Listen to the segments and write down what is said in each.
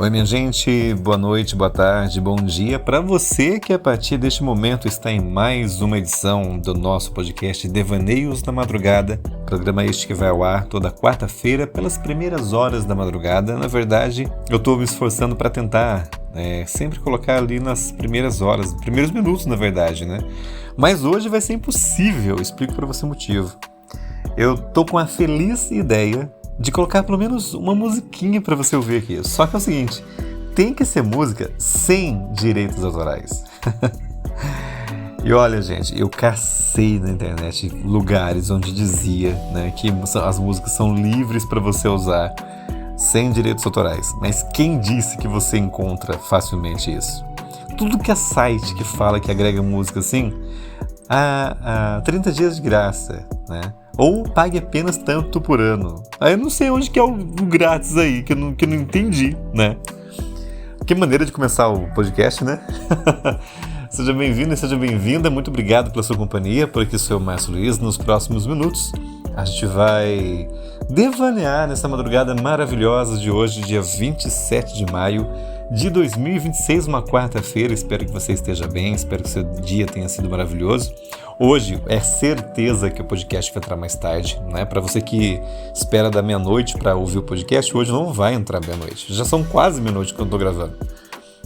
Oi, minha gente, boa noite, boa tarde, bom dia para você que a partir deste momento está em mais uma edição do nosso podcast Devaneios da Madrugada, programa este que vai ao ar toda quarta-feira pelas primeiras horas da madrugada. Na verdade, eu estou me esforçando para tentar sempre colocar ali nas primeiras horas, primeiros minutos, na verdade, né? Mas hoje vai ser impossível, explico para você o motivo. Eu tô com a feliz ideia de colocar pelo menos uma musiquinha para você ouvir aqui. Só que é o seguinte, tem que ser música sem direitos autorais. E olha, gente, eu cacei na internet lugares onde dizia, né, que as músicas são livres para você usar sem direitos autorais. Mas quem disse que você encontra facilmente isso? Tudo que é site que fala que agrega música assim, 30 dias de graça, né? Ou pague apenas tanto por ano. Aí eu não sei onde que é o grátis aí, que eu não entendi, né? Que maneira de começar o podcast, né? Seja bem-vindo e seja bem-vinda. Muito obrigado pela sua companhia. Por aqui sou o Márcio Luiz. Nos próximos minutos, a gente vai devanear nessa madrugada maravilhosa de hoje, dia 27 de maio de 2026, uma quarta-feira. Espero que você esteja bem, espero que seu dia tenha sido maravilhoso. Hoje é certeza que o podcast vai entrar mais tarde, né? Para você que espera da meia-noite para ouvir o podcast, hoje não vai entrar meia-noite. Já são quase meia-noite que eu tô gravando.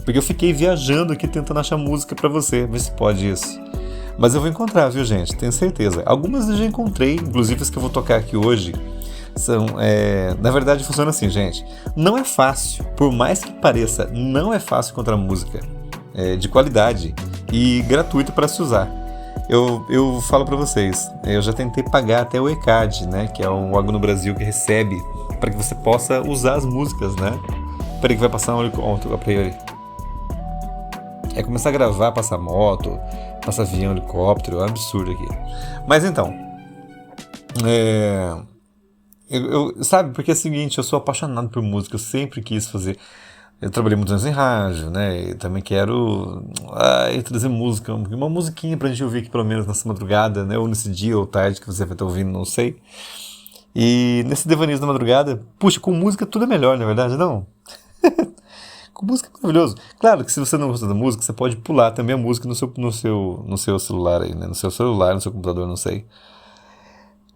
Porque eu fiquei viajando aqui tentando achar música para você, ver se pode isso. Mas eu vou encontrar, viu, gente? Tenho certeza. Algumas eu já encontrei, inclusive as que eu vou tocar aqui hoje. Na verdade funciona assim, gente. Não é fácil, por mais que pareça, não é fácil encontrar música de qualidade e gratuita para se usar. Eu falo para vocês, eu já tentei pagar até o ECAD, né, que é um órgão no Brasil que recebe para que você possa usar as músicas, né? Peraí que vai passar um helicóptero para ele. É começar a gravar, passar moto, passar avião, helicóptero, é um absurdo aqui. Mas então, sabe, porque é o seguinte, eu sou apaixonado por música, eu sempre quis fazer. Eu trabalhei muitos anos em rádio, né? E também quero trazer música, uma musiquinha pra gente ouvir aqui pelo menos nessa madrugada, né? Ou nesse dia ou tarde que você vai estar ouvindo, não sei. E nesse devaneio da madrugada, puxa, com música tudo é melhor, na verdade, não? Com música é maravilhoso. Claro que se você não gosta da música, você pode pular também a música no seu celular aí, né? No seu celular, no seu computador, não sei.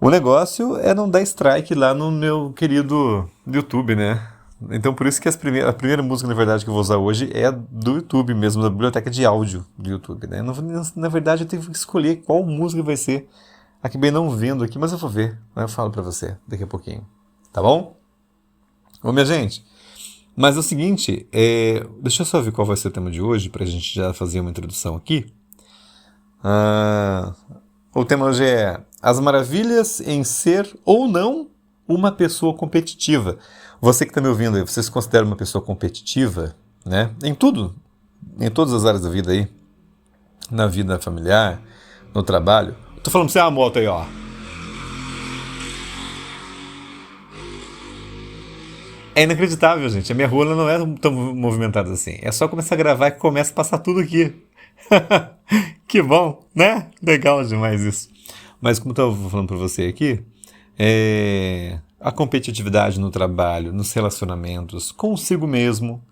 O negócio é não dar strike lá no meu querido YouTube, né? Então por isso que a primeira música, na verdade, que eu vou usar hoje é do YouTube mesmo, da biblioteca de áudio do YouTube, né? Na verdade eu tenho que escolher qual música vai ser. Acabei não vendo aqui, mas eu vou ver. Eu falo pra você daqui a pouquinho. Tá bom? Ô, minha gente, mas é o seguinte, deixa eu só ver qual vai ser o tema de hoje, pra gente já fazer uma introdução aqui. O tema hoje é as maravilhas em ser ou não uma pessoa competitiva. Você que está me ouvindo aí, você se considera uma pessoa competitiva, né? Em tudo, em todas as áreas da vida aí, na vida familiar, no trabalho. Tô falando pra você, a moto aí, ó. É inacreditável, gente. A minha rua não é tão movimentada assim. É só começar a gravar que começa a passar tudo aqui. Que bom, né? Legal demais isso. Mas como eu estava falando para você aqui, a competitividade no trabalho, nos relacionamentos, consigo mesmo,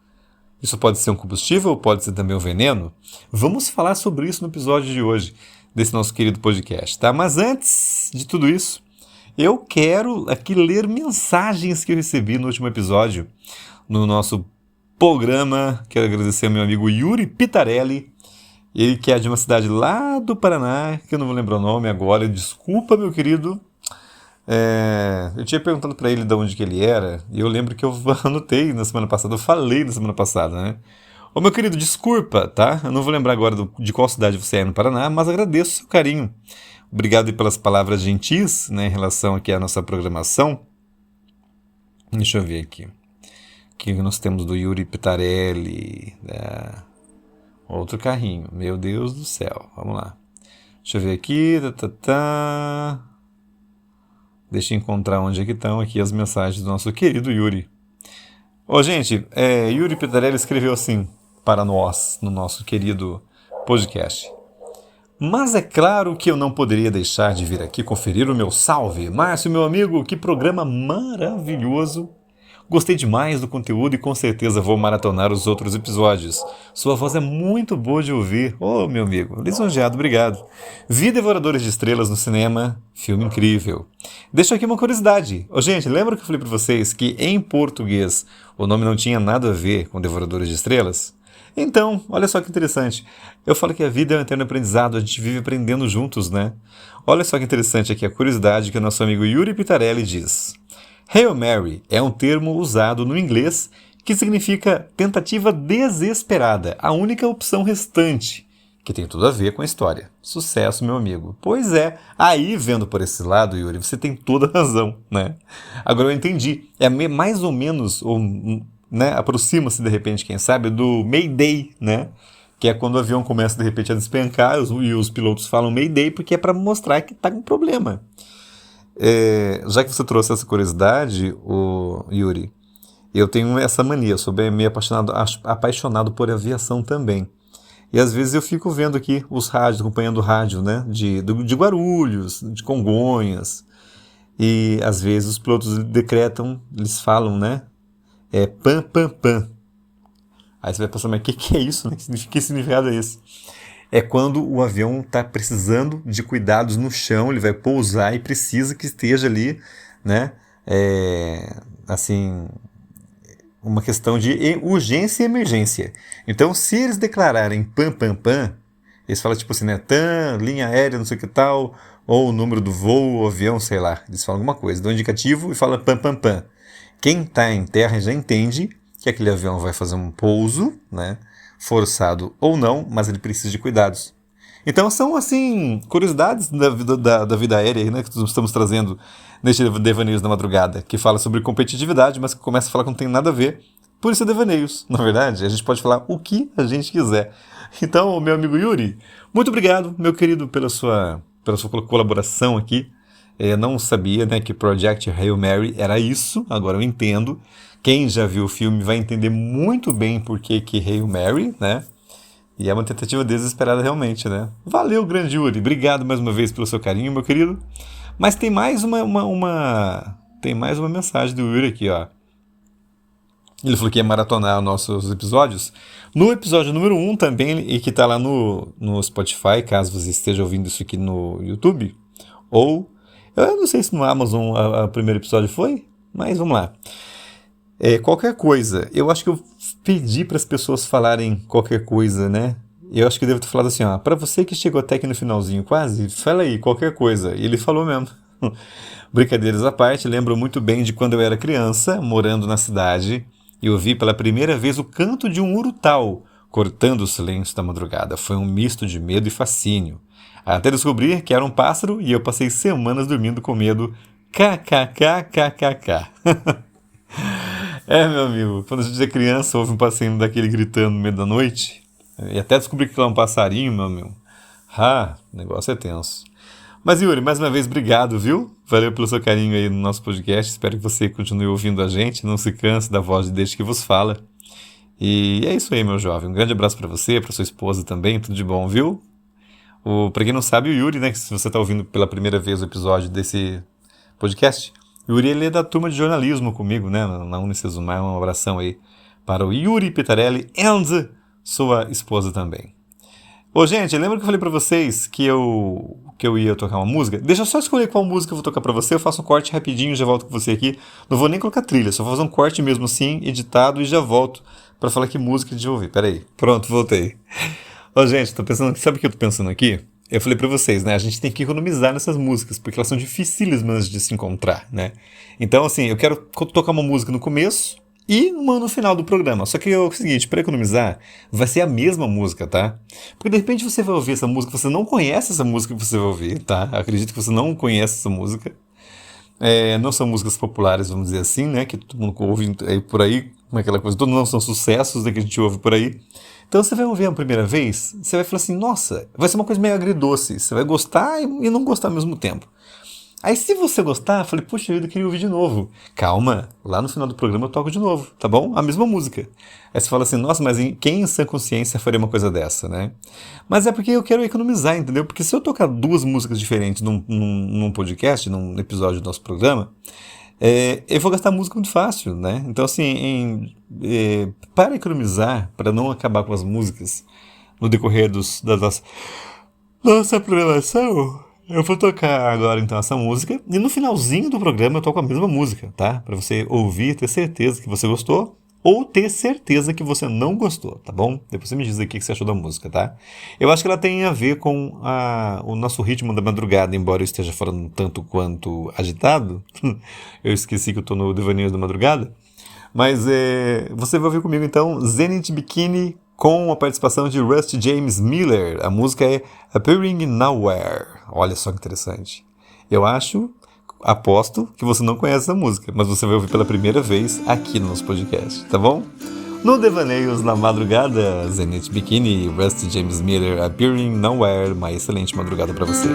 isso pode ser um combustível ou pode ser também um veneno? Vamos falar sobre isso no episódio de hoje, desse nosso querido podcast, tá? Mas antes de tudo isso, eu quero aqui ler mensagens que eu recebi no último episódio, no nosso programa. Quero agradecer ao meu amigo Yuri Pitarelli, ele que é de uma cidade lá do Paraná, que eu não vou lembrar o nome agora, desculpa, meu querido. Eu tinha perguntado pra ele de onde que ele era, e eu lembro que eu anotei na semana passada, eu falei na semana passada, né? Ô, meu querido, desculpa, tá? Eu não vou lembrar agora de qual cidade você é no Paraná, mas agradeço o seu carinho. Obrigado aí pelas palavras gentis, né, em relação aqui à nossa programação. Deixa eu ver aqui. O que nós temos do Yuri Pitarelli? Outro carrinho, meu Deus do céu. Vamos lá. Deixa eu ver aqui. Deixa eu encontrar onde é que estão aqui as mensagens do nosso querido Yuri. Ô, gente, Yuri Pitarelli escreveu assim para nós, no nosso querido podcast. Mas é claro que eu não poderia deixar de vir aqui conferir o meu salve. Márcio, meu amigo, que programa maravilhoso. Gostei demais do conteúdo e com certeza vou maratonar os outros episódios. Sua voz é muito boa de ouvir. Ô, meu amigo, lisonjeado, obrigado. Vi Devoradores de Estrelas no cinema, filme incrível. Deixo aqui uma curiosidade. Gente, lembra que eu falei para vocês que em português o nome não tinha nada a ver com Devoradores de Estrelas? Então, olha só que interessante. Eu falo que a vida é um eterno aprendizado, a gente vive aprendendo juntos, né? Olha só que interessante aqui a curiosidade que o nosso amigo Yuri Pitarelli diz. Hail Mary é um termo usado no inglês que significa tentativa desesperada, a única opção restante, que tem tudo a ver com a história. Sucesso, meu amigo. Pois é, aí vendo por esse lado, Yuri, você tem toda a razão, né? Agora eu entendi. É mais ou menos, né, aproxima-se de repente, quem sabe, do Mayday, né? Que é quando o avião começa de repente a despencar e os pilotos falam Mayday porque é para mostrar que está com problema. Já que você trouxe essa curiosidade, Yuri, eu tenho essa mania, eu sou meio apaixonado por aviação também. E às vezes eu fico vendo aqui os rádios, acompanhando o rádio, né, de Guarulhos, de Congonhas, e às vezes os pilotos decretam, eles falam, né, pam, pam, pam. Aí você vai pensar, mas o que é isso? Né? Que significado é esse? É quando o avião está precisando de cuidados no chão, ele vai pousar e precisa que esteja ali, né? Assim, uma questão de urgência e emergência. Então, se eles declararem pam, pam, pam, eles falam tipo assim, né? TAM, linha aérea, não sei o que tal, ou o número do voo, o avião, sei lá. Eles falam alguma coisa, dão um indicativo e fala pam, pam, pam. Quem está em terra já entende que aquele avião vai fazer um pouso, né? Forçado ou não, mas ele precisa de cuidados. Então são, assim, curiosidades da vida aérea, né, que nós estamos trazendo neste Devaneios da Madrugada, que fala sobre competitividade, mas que começa a falar que não tem nada a ver. Por isso é Devaneios, na verdade, a gente pode falar o que a gente quiser. Então, meu amigo Yuri, muito obrigado, meu querido, pela sua colaboração aqui. Eu não sabia, né, que Project Hail Mary era isso, agora eu entendo. Quem já viu o filme vai entender muito bem por que Hail Mary, né? E é uma tentativa desesperada realmente, né? Valeu, grande Yuri. Obrigado mais uma vez pelo seu carinho, meu querido. Mas tem mais tem mais uma mensagem do Yuri aqui, ó. Ele falou que ia maratonar os nossos episódios. No episódio número 1 também, e que tá lá no Spotify, caso você esteja ouvindo isso aqui no YouTube, ou... Eu não sei se no Amazon o primeiro episódio foi, mas vamos lá. Qualquer coisa. Eu acho que eu pedi para as pessoas falarem qualquer coisa, né? Eu acho que eu devo ter falado assim, ó, para você que chegou até aqui no finalzinho quase, fala aí, qualquer coisa. E ele falou mesmo. Brincadeiras à parte, lembro muito bem de quando eu era criança, morando na cidade, e ouvi pela primeira vez o canto de um urutau, cortando o silêncio da madrugada. Foi um misto de medo e fascínio. Até descobrir que era um pássaro e eu passei semanas dormindo com medo. KKKKKK. Meu amigo, quando a gente é criança, ouve um passarinho daquele gritando no meio da noite. E até descobrir que é um passarinho, meu amigo. O negócio é tenso. Mas Yuri, mais uma vez, obrigado, viu? Valeu pelo seu carinho aí no nosso podcast. Espero que você continue ouvindo a gente, não se canse da voz de Deixa que vos fala. E é isso aí, meu jovem. Um grande abraço para você, para sua esposa também. Tudo de bom, viu? Para quem não sabe, o Yuri, né, que se você está ouvindo pela primeira vez o episódio desse podcast, o Yuri ele é da turma de jornalismo comigo, né, na Unicesumar. Um abração aí para o Yuri Pitarelli e sua esposa também. Gente, lembra que eu falei para vocês que eu ia tocar uma música? Deixa eu só escolher qual música eu vou tocar para você, eu faço um corte rapidinho e já volto com você aqui. Não vou nem colocar trilha, só vou fazer um corte mesmo assim, editado, e já volto para falar que música de ouvir. Pera aí, pronto, voltei. Gente, tô pensando, sabe o que eu tô pensando aqui? Eu falei pra vocês, né? A gente tem que economizar nessas músicas, porque elas são dificílimas de se encontrar, né? Então, assim, eu quero tocar uma música no começo e uma no final do programa. Só que é o seguinte, para economizar, vai ser a mesma música, tá? Porque de repente você vai ouvir essa música, você não conhece essa música que você vai ouvir, tá? Acredito que você não conhece essa música. Não são músicas populares, vamos dizer assim, né? Que todo mundo ouve por aí, como é aquela coisa, todos não são sucessos, né, que a gente ouve por aí. Então você vai ouvir a primeira vez, você vai falar assim, nossa, vai ser uma coisa meio agridoce, você vai gostar e não gostar ao mesmo tempo. Aí se você gostar, eu falei, puxa vida, eu queria ouvir de novo. Calma, lá no final do programa eu toco de novo, tá bom? A mesma música. Aí você fala assim, nossa, mas quem em sã consciência faria uma coisa dessa, né? Mas é porque eu quero economizar, entendeu? Porque se eu tocar duas músicas diferentes num podcast, num episódio do nosso programa, eu vou gastar música muito fácil, né? Então, assim, para economizar, para não acabar com as músicas no decorrer da nossa programação, eu vou tocar agora, então, essa música. E no finalzinho do programa eu toco a mesma música, tá? Para você ouvir, ter certeza que você gostou. Ou ter certeza que você não gostou, tá bom? Depois você me diz aqui o que você achou da música, tá? Eu acho que ela tem a ver com o nosso ritmo da madrugada, embora eu esteja falando um tanto quanto agitado. Eu esqueci que eu tô no Devaneios da Madrugada. Mas você vai ouvir comigo, então, Zenith Bikini com a participação de Rusty James Miller. A música é Appearing Nowhere. Olha só que interessante. Aposto que você não conhece essa música, mas você vai ouvir pela primeira vez aqui no nosso podcast, tá bom? No Devaneios na Madrugada, Zenith Bikini e Rusty James Miller, Appearing Nowhere. Uma excelente madrugada pra você.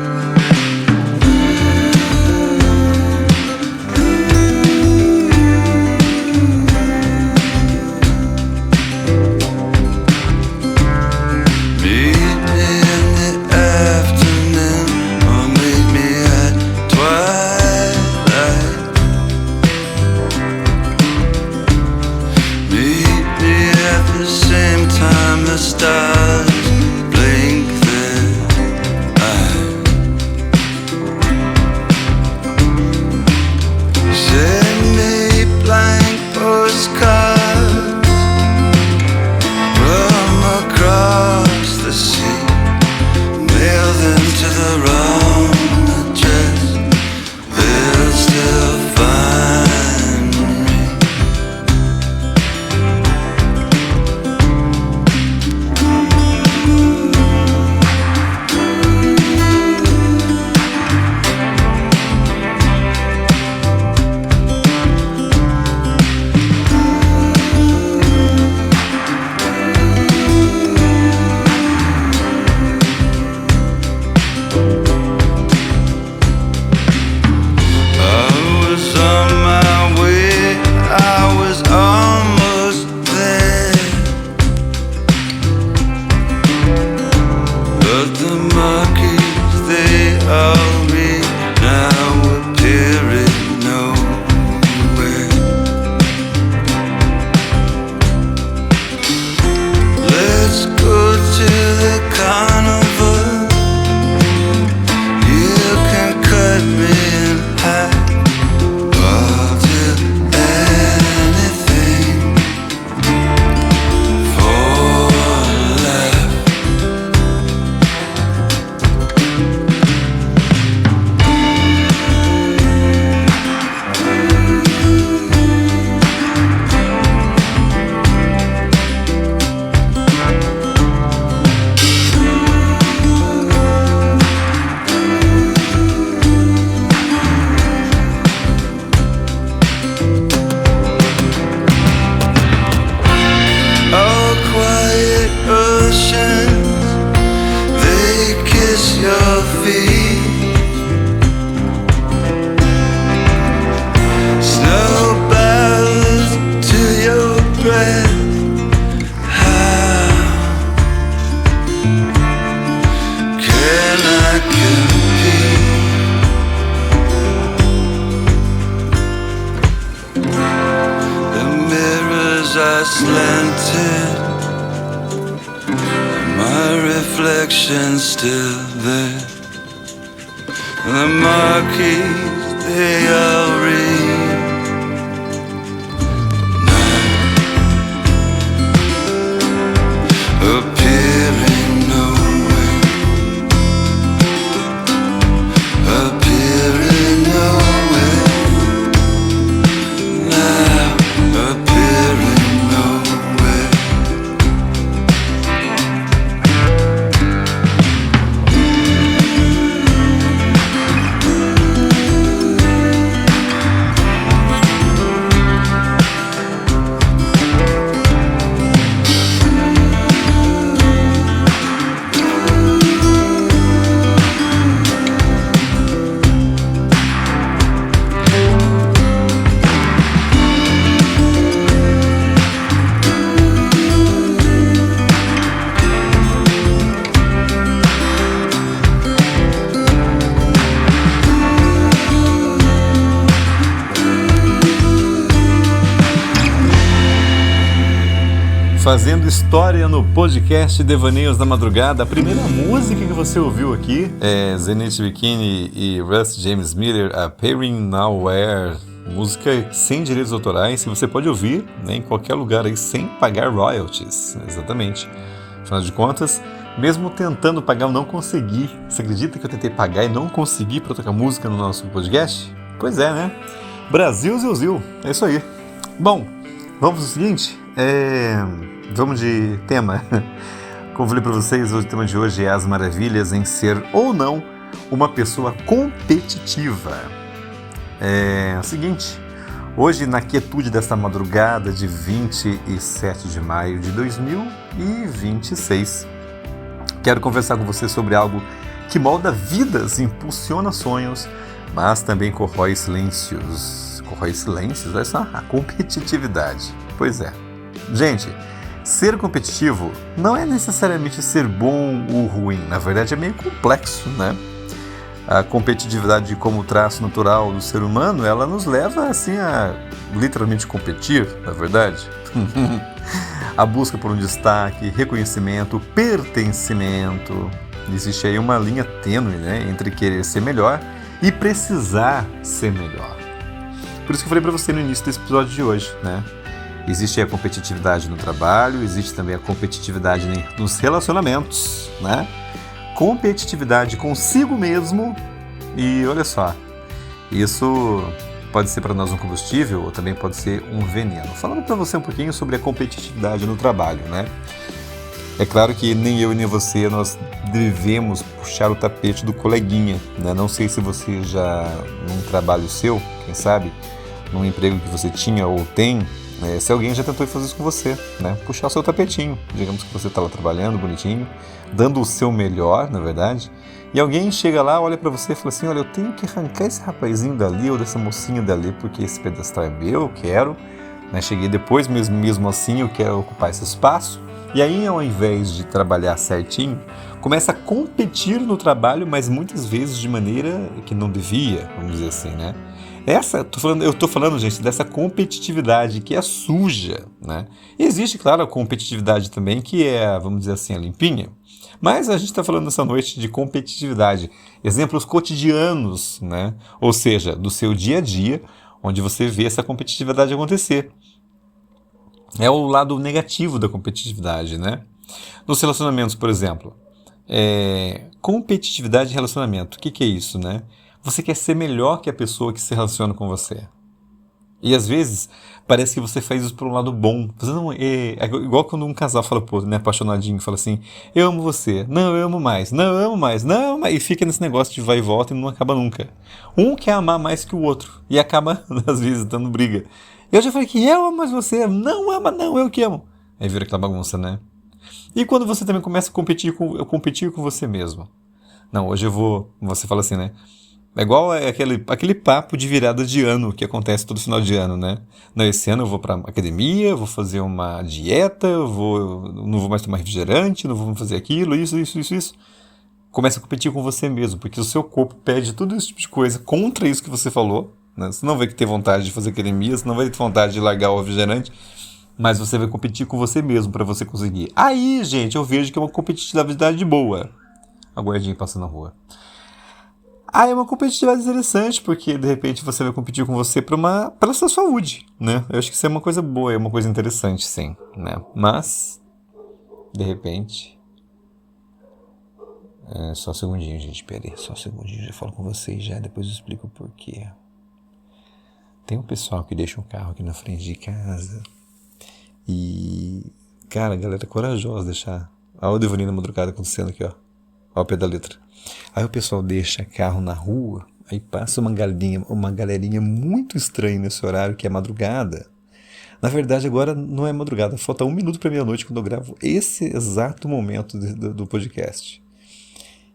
slanted, my reflection's still there. The marquees, they all read now, appearing nowhere, appearing nowhere, now appearing nowhere. Fazendo história no podcast Devaneios da Madrugada. A primeira música que você ouviu aqui é Zenith Bikini e Russ James Miller, Appearing Nowhere. Música sem direitos autorais, que você pode ouvir, né, em qualquer lugar aí sem pagar royalties. Exatamente. Afinal de contas, mesmo tentando pagar, eu não consegui. Você acredita que eu tentei pagar e não consegui para tocar música no nosso podcast? Pois é, né? Brasil, Zil. É isso aí. Bom, vamos ao seguinte. Vamos de tema. Como falei para vocês, o tema de hoje é as maravilhas em ser ou não uma pessoa competitiva. É o seguinte, hoje na quietude desta madrugada de 27 de maio de 2026, quero conversar com você sobre algo que molda vidas, impulsiona sonhos, mas também corrói silêncios. Corrói silêncios? Olha só, a competitividade. Pois é. Gente, ser competitivo não é necessariamente ser bom ou ruim. Na verdade é meio complexo, né? A competitividade como traço natural do ser humano, ela nos leva assim a literalmente competir, na verdade. A busca por um destaque, reconhecimento, pertencimento. Existe aí uma linha tênue, né, entre querer ser melhor e precisar ser melhor. Por isso que eu falei para você no início desse episódio de hoje, né? Existe a competitividade no trabalho, existe também a competitividade nos relacionamentos, né? Competitividade consigo mesmo e olha só, isso pode ser para nós um combustível ou também pode ser um veneno. Falando para você um pouquinho sobre a competitividade no trabalho, né? É claro que nem eu nem você nós devemos puxar o tapete do coleguinha, né? Não sei se você já, num trabalho seu, quem sabe, num emprego que você tinha ou tem, se alguém já tentou fazer isso com você, né? Puxar o seu tapetinho, digamos que você está lá trabalhando bonitinho, dando o seu melhor, na verdade, e alguém chega lá, olha para você e fala assim, olha, eu tenho que arrancar esse rapazinho dali ou dessa mocinha dali, porque esse pedestal é meu, eu quero, né? Cheguei depois, mesmo assim eu quero ocupar esse espaço, e aí ao invés de trabalhar certinho, começa a competir no trabalho, mas muitas vezes de maneira que não devia, vamos dizer assim, né? Eu tô falando, gente, dessa competitividade que é suja, né? E existe, claro, a competitividade também que é, vamos dizer assim, a limpinha. Mas a gente está falando nessa noite de competitividade. Exemplos cotidianos, né? Ou seja, do seu dia a dia, onde você vê essa competitividade acontecer. É o lado negativo da competitividade, né? Nos relacionamentos, por exemplo. Competitividade em relacionamento. O que é isso, né? Você quer ser melhor que a pessoa que se relaciona com você. E às vezes parece que você faz isso por um lado bom. Você não, é igual quando um casal fala pro outro, né, apaixonadinho, fala assim, eu amo você, não, eu amo mais, não, eu amo mais, não, eu amo mais. E fica nesse negócio de vai e volta e não acaba nunca. Um quer amar mais que o outro e acaba, às vezes, dando briga. Eu já falei que eu amo mais você, não ama, não, eu que amo. Aí vira aquela bagunça, né? E quando você também começa a competir com você mesmo. Não, hoje eu vou, você fala assim, né? É igual aquele papo de virada de ano que acontece todo final de ano, né? Não, esse ano eu vou pra academia, vou fazer uma dieta, não vou mais tomar refrigerante, não vou fazer aquilo, isso. Começa a competir com você mesmo, porque o seu corpo pede tudo esse tipo de coisa contra isso que você falou, né? Você não vai ter vontade de fazer academia, você não vai ter vontade de largar o refrigerante, mas você vai competir com você mesmo para você conseguir. Aí, gente, eu vejo que é uma competitividade boa. A guardinha passando na rua. É uma competitividade interessante, porque de repente você vai competir com você pela sua saúde, né? Eu acho que isso é uma coisa boa, é uma coisa interessante, sim, né? Mas, de repente... só um segundinho, gente, peraí, só um segundinho, já falo com vocês já, depois eu explico o porquê. Tem um pessoal que deixa um carro aqui na frente de casa e, cara, a galera é corajosa deixar. Olha o Devaneio na Madrugada acontecendo aqui, ó. Olha o pé da letra. Aí o pessoal deixa carro na rua, aí passa uma galerinha muito estranha nesse horário, que é madrugada. Na verdade, agora não é madrugada, falta 1 minuto para meia-noite quando eu gravo esse exato momento do podcast.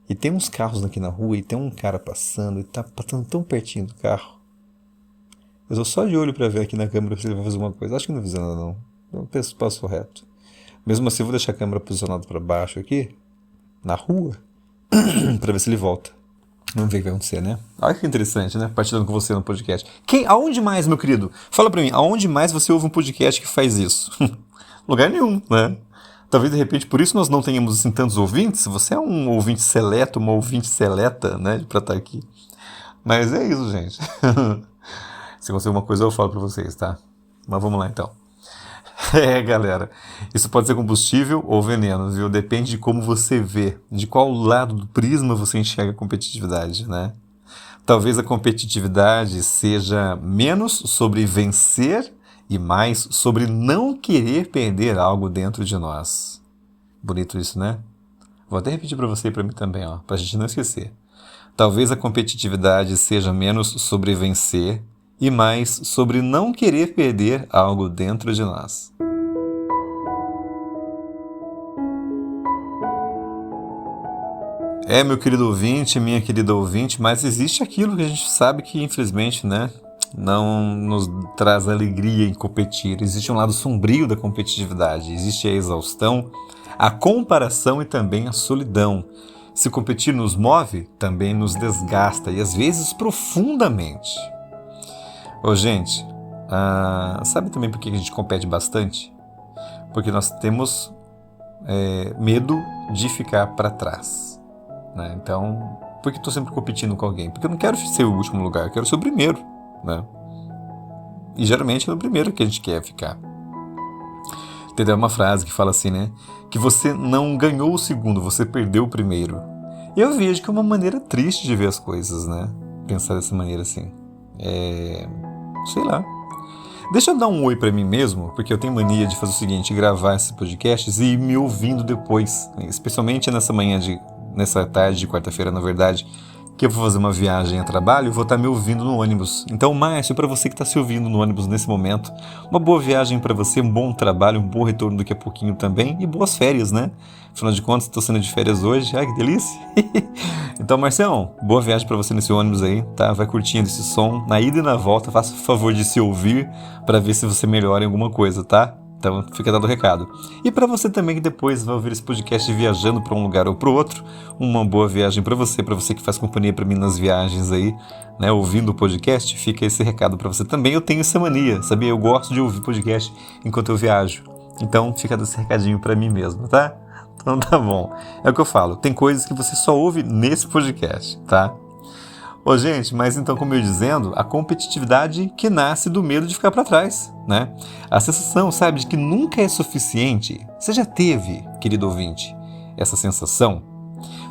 E tem uns carros aqui na rua, e tem um cara passando, e tá passando tão pertinho do carro. Eu tô só de olho para ver aqui na câmera se ele vai fazer alguma coisa. Acho que não vai fazer nada, não. Eu passo reto. Mesmo assim, eu vou deixar a câmera posicionada para baixo aqui, na rua, para ver se ele volta. Vamos ver o que vai acontecer, né? Olha que interessante, né? Partilhando com você no podcast. Aonde mais, meu querido? Fala pra mim, aonde mais você ouve um podcast que faz isso? Lugar nenhum, né? Talvez, de repente, por isso nós não tenhamos assim, tantos ouvintes. Você é um ouvinte seleto, uma ouvinte seleta, né? Pra estar aqui. Mas é isso, gente. Se acontecer alguma coisa, eu falo pra vocês, tá? Mas vamos lá, então. Galera, isso pode ser combustível ou veneno, viu? Depende de como você vê, de qual lado do prisma você enxerga a competitividade, né? Talvez a competitividade seja menos sobre vencer e mais sobre não querer perder algo dentro de nós. Bonito isso, né? Vou até repetir para você e para mim também, ó, pra gente não esquecer. Talvez a competitividade seja menos sobre vencer e mais sobre não querer perder algo dentro de nós. Meu querido ouvinte, minha querida ouvinte, mas existe aquilo que a gente sabe que, infelizmente, né, não nos traz alegria em competir. Existe um lado sombrio da competitividade. Existe a exaustão, a comparação e também a solidão. Se competir nos move, também nos desgasta e às vezes profundamente. Gente, sabe também por que a gente compete bastante? Porque nós temos medo de ficar para trás. Né? Então, por que estou sempre competindo com alguém? Porque eu não quero ser o último lugar, eu quero ser o primeiro. Né? E geralmente é o primeiro que a gente quer ficar. Tem uma frase que fala assim, né? Que você não ganhou o segundo, você perdeu o primeiro. E eu vejo que é uma maneira triste de ver as coisas, né? Pensar dessa maneira assim. Sei lá. Deixa eu dar um oi pra mim mesmo, porque eu tenho mania de fazer o seguinte, gravar esses podcasts e ir me ouvindo depois. Especialmente nessa tarde de quarta-feira, na verdade, que eu vou fazer uma viagem a trabalho e vou estar me ouvindo no ônibus. Então, Márcio, para você que está se ouvindo no ônibus nesse momento, uma boa viagem para você, um bom trabalho, um bom retorno daqui a pouquinho também e boas férias, né? Afinal de contas, estou saindo de férias hoje. Ai, que delícia! Então, Marcião, boa viagem para você nesse ônibus aí, tá? Vai curtindo esse som. Na ida e na volta, faça o favor de se ouvir para ver se você melhora em alguma coisa, tá? Então fica dado o recado. E para você também que depois vai ouvir esse podcast viajando para um lugar ou para o outro, uma boa viagem para você que faz companhia para mim nas viagens aí, né, ouvindo o podcast, fica esse recado para você também. Eu tenho essa mania, sabia? Eu gosto de ouvir podcast enquanto eu viajo. Então fica desse recadinho para mim mesmo, tá? Então tá bom. É o que eu falo, tem coisas que você só ouve nesse podcast, tá? Gente, mas então, como eu ia dizendo, a competitividade que nasce do medo de ficar para trás, né? A sensação, sabe, de que nunca é suficiente. Você já teve, querido ouvinte, essa sensação?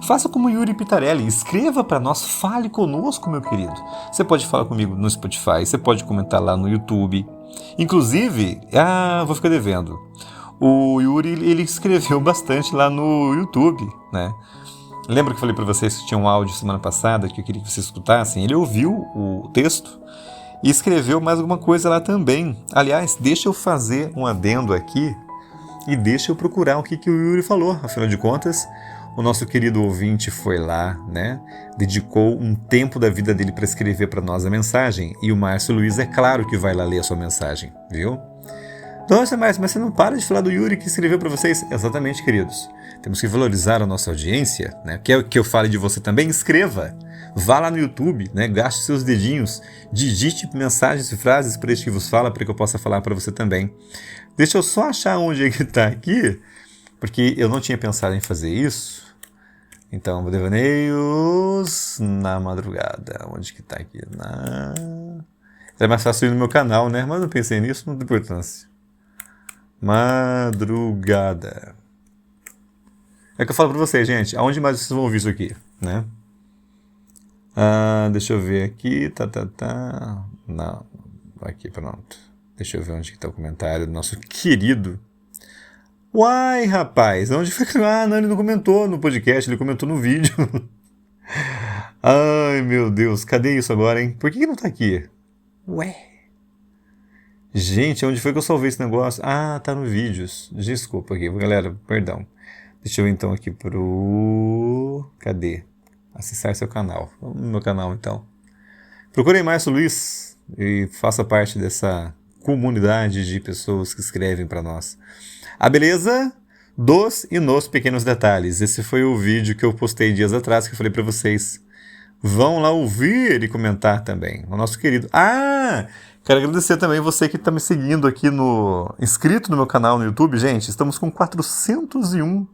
Faça como Yuri Pitarelli, escreva para nós, fale conosco, meu querido. Você pode falar comigo no Spotify, você pode comentar lá no YouTube. Inclusive, vou ficar devendo. O Yuri, ele escreveu bastante lá no YouTube, né? Lembra que eu falei para vocês que tinha um áudio semana passada que eu queria que vocês escutassem? Ele ouviu o texto e escreveu mais alguma coisa lá também. Aliás, deixa eu fazer um adendo aqui e deixa eu procurar o que o Yuri falou. Afinal de contas, o nosso querido ouvinte foi lá, né? Dedicou um tempo da vida dele para escrever para nós a mensagem. E o Márcio Luiz, é claro que vai lá ler a sua mensagem, viu? Nossa, Márcio, mas você não para de falar do Yuri que escreveu para vocês? Exatamente, queridos. Temos que valorizar a nossa audiência, né? Quer que eu fale de você também? Escreva. Vá lá no YouTube, né? Gaste seus dedinhos. Digite mensagens e frases para este que vos fala, para que eu possa falar para você também. Deixa eu só achar onde é que está aqui, porque eu não tinha pensado em fazer isso. Então, devaneios na madrugada. Onde que está aqui? É mais fácil ir no meu canal, né? Mas não pensei nisso, não tem importância. Madrugada. É que eu falo pra vocês, gente. Aonde mais vocês vão ouvir isso aqui, né? Deixa eu ver aqui. Não. Aqui, pronto. Deixa eu ver onde que tá o comentário do nosso querido. Uai, rapaz. Onde foi que... não, ele não comentou no podcast. Ele comentou no vídeo. Ai, meu Deus. Cadê isso agora, hein? Por que não tá aqui? Ué. Gente, onde foi que eu salvei esse negócio? Tá no vídeos. Desculpa aqui, galera, perdão. Deixa eu então aqui pro... Cadê? Acessar seu canal. Vamos no meu canal, então. Procurem Márcio Luiz e faça parte dessa comunidade de pessoas que escrevem para nós. A beleza dos e nos pequenos detalhes. Esse foi o vídeo que eu postei dias atrás, que eu falei para vocês. Vão lá ouvir e comentar também. O nosso querido... Quero agradecer também você que está me seguindo aqui inscrito no meu canal no YouTube. Gente, estamos com 401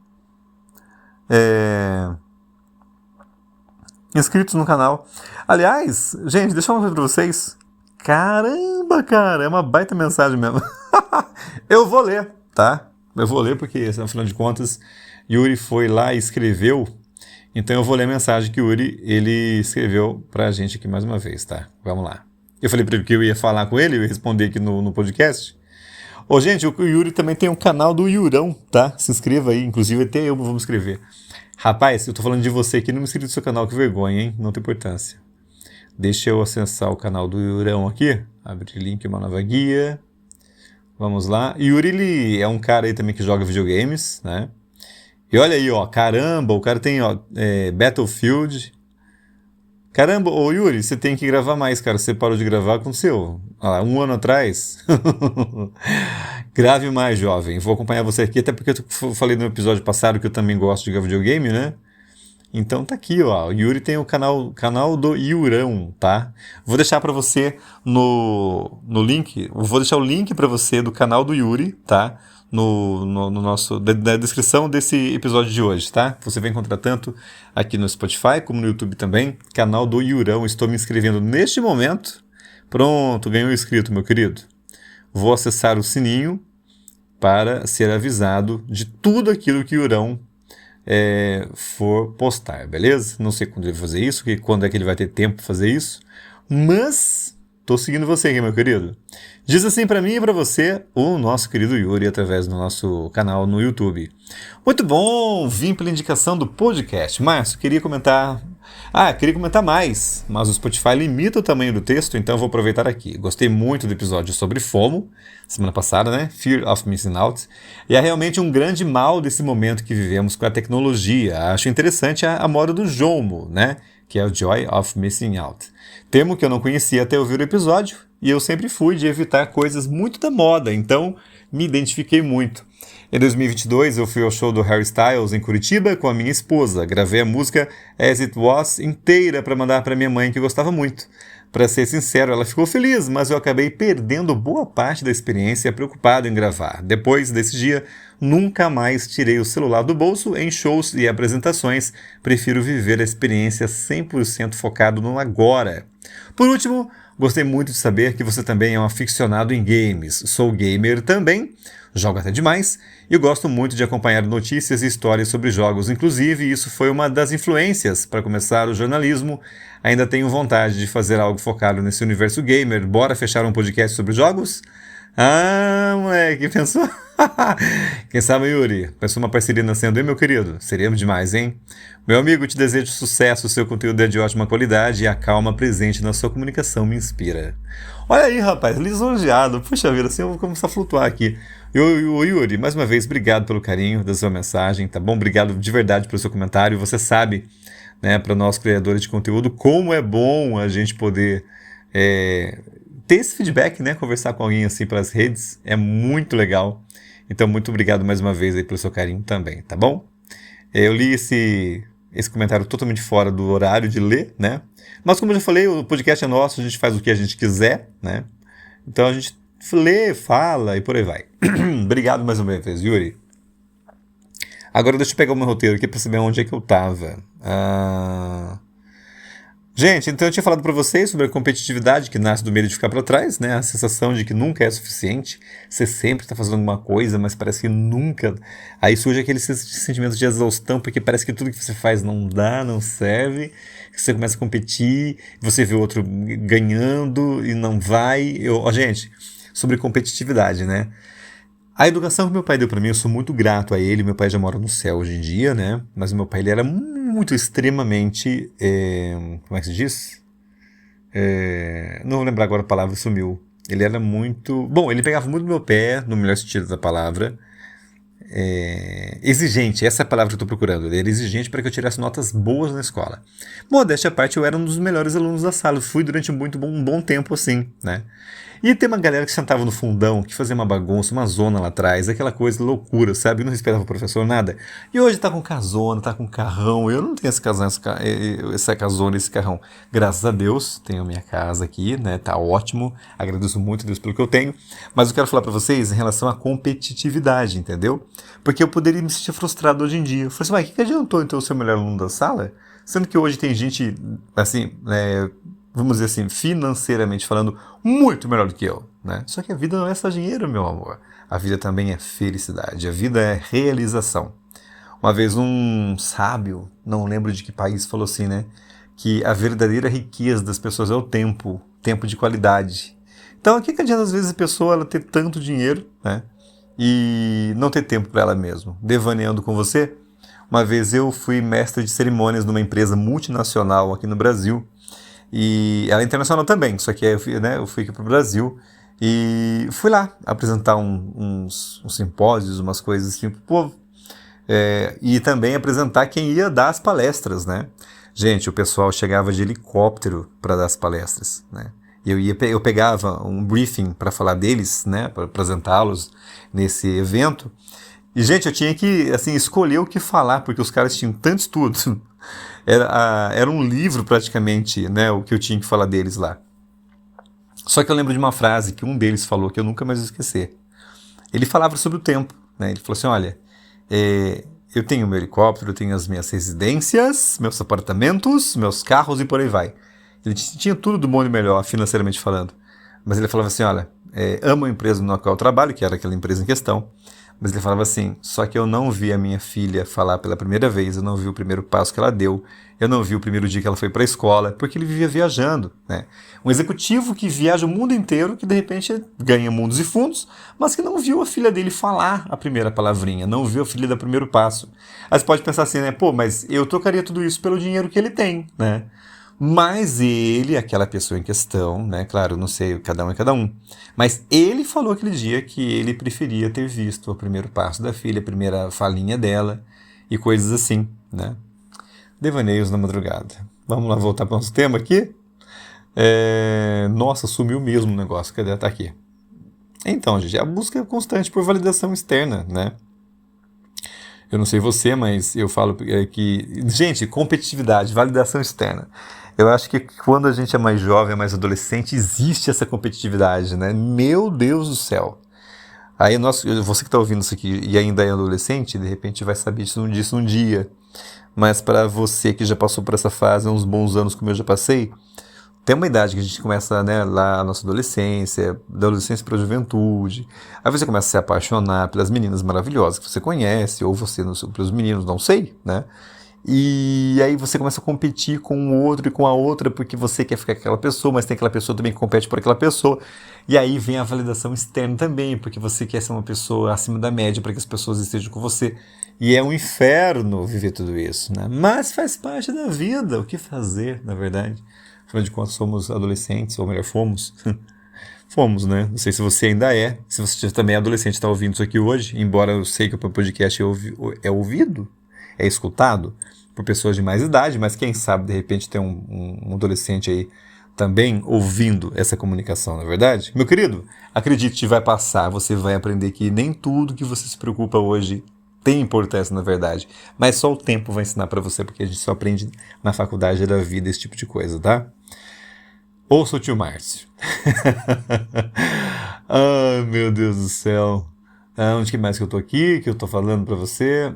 inscritos no canal. Aliás, gente, deixa eu mostrar pra vocês. Caramba, cara, é uma baita mensagem mesmo. Eu vou ler, tá? Eu vou ler porque, afinal de contas, Yuri foi lá e escreveu. Então eu vou ler a mensagem que o Yuri ele escreveu pra gente aqui mais uma vez, tá? Vamos lá. Eu falei pra ele que eu ia falar com ele, eu ia responder aqui no podcast. Ô, gente, o Yuri também tem um canal do Yurão, tá? Se inscreva aí, inclusive até eu vou me inscrever. Rapaz, eu tô falando de você aqui, não me inscrevi no seu canal, que vergonha, hein? Não tem importância. Deixa eu acessar o canal do Yurão aqui. Abrir link, uma nova guia. Vamos lá. Yuri, ele é um cara aí também que joga videogames, né? E olha aí, ó, caramba, o cara tem, ó, Battlefield. Caramba, ô Yuri, você tem que gravar mais, cara. Você parou de gravar, aconteceu um ano atrás. Grave mais, jovem. Vou acompanhar você aqui, até porque eu falei no episódio passado que eu também gosto de jogar videogame, né? Então tá aqui, ó. O Yuri tem o canal do Yurão, tá? Vou deixar pra você no link. Vou deixar o link pra você do canal do Yuri, tá? No nosso, na descrição desse episódio de hoje, tá? Você vai encontrar tanto aqui no Spotify como no YouTube também. Canal do Yurão. Estou me inscrevendo neste momento. Pronto, ganhou inscrito, meu querido. Vou acessar o sininho para ser avisado de tudo aquilo que o Yurão for postar, beleza? Não sei quando ele vai fazer isso, quando é que ele vai ter tempo para fazer isso, mas tô seguindo você aqui, meu querido. Diz assim para mim e para você o nosso querido Yuri através do nosso canal no YouTube. Muito bom, vim pela indicação do podcast. Márcio, queria comentar mais, mas o Spotify limita o tamanho do texto, então eu vou aproveitar aqui. Gostei muito do episódio sobre FOMO, semana passada, né? Fear of Missing Out. E é realmente um grande mal desse momento que vivemos com a tecnologia. Acho interessante a moda do JOMO, né? Que é o Joy of Missing Out. Termo que eu não conhecia até ouvir o episódio, e eu sempre fui de evitar coisas muito da moda, então me identifiquei muito. Em 2022, eu fui ao show do Harry Styles em Curitiba com a minha esposa. Gravei a música As It Was inteira para mandar para minha mãe, que gostava muito. Para ser sincero, ela ficou feliz, mas eu acabei perdendo boa parte da experiência preocupado em gravar. Depois desse dia, nunca mais tirei o celular do bolso em shows e apresentações. Prefiro viver a experiência 100% focado no agora. Por último, gostei muito de saber que você também é um aficionado em games. Sou gamer também, jogo até demais, e gosto muito de acompanhar notícias e histórias sobre jogos. Inclusive, isso foi uma das influências para começar o jornalismo. Ainda tenho vontade de fazer algo focado nesse universo gamer. Bora fechar um podcast sobre jogos? Ah, moleque, pensou? Quem sabe, Yuri? Pensou uma parceria nascendo, hein, meu querido? Seria demais, hein? Meu amigo, te desejo sucesso, seu conteúdo é de ótima qualidade e a calma presente na sua comunicação me inspira. Olha aí, rapaz, lisonjeado. Puxa vida, assim eu vou começar a flutuar aqui. Yuri, mais uma vez, obrigado pelo carinho da sua mensagem, tá bom? Obrigado de verdade pelo seu comentário. Você sabe, né, para nós criadores de conteúdo, como é bom a gente poder ter esse feedback, né? Conversar com alguém assim pelas redes é muito legal. Então, muito obrigado mais uma vez aí pelo seu carinho também, tá bom? Eu li esse comentário totalmente fora do horário de ler, né? Mas como eu já falei, o podcast é nosso, a gente faz o que a gente quiser, né? Então a gente lê, fala e por aí vai. Obrigado mais uma vez, Yuri. Agora deixa eu pegar o meu roteiro aqui para saber onde é que eu tava. Gente, então eu tinha falado para vocês sobre a competitividade que nasce do medo de ficar para trás, né? A sensação de que nunca é suficiente, você sempre está fazendo alguma coisa, mas parece que nunca. Aí surge aquele sentimento de exaustão, porque parece que tudo que você faz não dá, não serve. Você começa a competir, você vê o outro ganhando e não vai. Gente, sobre competitividade, né? A educação que meu pai deu para mim, eu sou muito grato a ele. Meu pai já mora no céu hoje em dia, né? Mas o meu pai, ele era muito extremamente... como é que se diz? Não vou lembrar agora a palavra, sumiu. Ele era muito... Bom, ele pegava muito no meu pé, no melhor sentido da palavra. exigente, essa é a palavra que eu estou procurando. Ele era exigente para que eu tirasse notas boas na escola. Modéstia à parte, eu era um dos melhores alunos da sala. Eu fui durante um bom tempo assim, né? E tem uma galera que sentava no fundão, que fazia uma bagunça, uma zona lá atrás, aquela coisa, loucura, sabe? Não respeitava o professor, nada. E hoje tá com casona, tá com carrão. Eu não tenho essa casona, esse carrão. Graças a Deus, tenho minha casa aqui, né? Tá ótimo. Agradeço muito a Deus pelo que eu tenho. Mas eu quero falar pra vocês em relação à competitividade, entendeu? Porque eu poderia me sentir frustrado hoje em dia. Eu falei assim, mas o que adiantou então ser o melhor aluno da sala? Sendo que hoje tem gente, assim, vamos dizer assim, financeiramente falando, muito melhor do que eu, né? Só que a vida não é só dinheiro, meu amor. A vida também é felicidade, a vida é realização. Uma vez um sábio, não lembro de que país, falou assim, né? Que a verdadeira riqueza das pessoas é o tempo de qualidade. Então, o que adianta às vezes a pessoa ela ter tanto dinheiro, né? E não ter tempo para ela mesma? Devaneando com você, uma vez eu fui mestre de cerimônias numa empresa multinacional aqui no Brasil, e ela é internacional também, só que eu fui aqui para o Brasil e fui lá apresentar uns simpósios, umas coisas assim pro povo, e também apresentar quem ia dar as palestras, né? Gente, o pessoal chegava de helicóptero para dar as palestras, né? Eu pegava um briefing para falar deles, né? Para apresentá-los nesse evento. E, gente, eu tinha que assim, escolher o que falar, porque os caras tinham tanto estudo. Era um livro, praticamente, né, o que eu tinha que falar deles lá. Só que eu lembro de uma frase que um deles falou, que eu nunca mais vou esquecer. Ele falava sobre o tempo, né? Ele falou assim, olha, eu tenho meu helicóptero, eu tenho as minhas residências, meus apartamentos, meus carros e por aí vai. Ele tinha tudo do bom e melhor, financeiramente falando. Mas ele falava assim, olha, amo a empresa no qual eu trabalho, que era aquela empresa em questão. Mas ele falava assim, só que eu não vi a minha filha falar pela primeira vez, eu não vi o primeiro passo que ela deu, eu não vi o primeiro dia que ela foi para a escola, porque ele vivia viajando, né? Um executivo que viaja o mundo inteiro, que de repente ganha mundos e fundos, mas que não viu a filha dele falar a primeira palavrinha, não viu a filha dar o primeiro passo. Aí você pode pensar assim, né? Pô, mas eu trocaria tudo isso pelo dinheiro que ele tem, né? Mas ele, aquela pessoa em questão, né? Claro, não sei, cada um é cada um. Mas ele falou aquele dia que ele preferia ter visto o primeiro passo da filha, a primeira falinha dela e coisas assim, né? Devaneios na madrugada. Vamos lá voltar para o nosso tema aqui? Nossa, sumiu mesmo o negócio. Cadê? Tá aqui. Então, gente, a busca constante por validação externa, né? Eu não sei você, mas eu falo que... Gente, competitividade, validação externa. Eu acho que quando a gente é mais jovem, é mais adolescente, existe essa competitividade, né? Meu Deus do céu. Aí você que está ouvindo isso aqui e ainda é adolescente, de repente vai saber disso um dia. Mas para você que já passou por essa fase há uns bons anos, como eu já passei, tem uma idade que a gente começa, né, lá a nossa adolescência, da adolescência para a juventude. Aí você começa a se apaixonar pelas meninas maravilhosas que você conhece, ou você pelos meninos, não sei, né? E aí você começa a competir com o outro e com a outra, porque você quer ficar com aquela pessoa, mas tem aquela pessoa também que compete por aquela pessoa. E aí vem a validação externa também, porque você quer ser uma pessoa acima da média para que as pessoas estejam com você. E é um inferno viver tudo isso, né? Mas faz parte da vida, o que fazer, na verdade? Afinal de contas, somos adolescentes, ou melhor, fomos. Fomos, né? Não sei se você ainda é. Se você também é adolescente e está ouvindo isso aqui hoje, embora eu sei que o podcast é ouvido, é escutado por pessoas de mais idade, mas quem sabe, de repente, tem um adolescente aí também ouvindo essa comunicação, não é verdade? Meu querido, acredite, vai passar, você vai aprender que nem tudo que você se preocupa hoje tem importância, na verdade, mas só o tempo vai ensinar para você, porque a gente só aprende na faculdade da vida esse tipo de coisa, tá? Ouça o tio Márcio. Ai, meu Deus do céu. Onde que mais que eu tô aqui, que eu tô falando para você?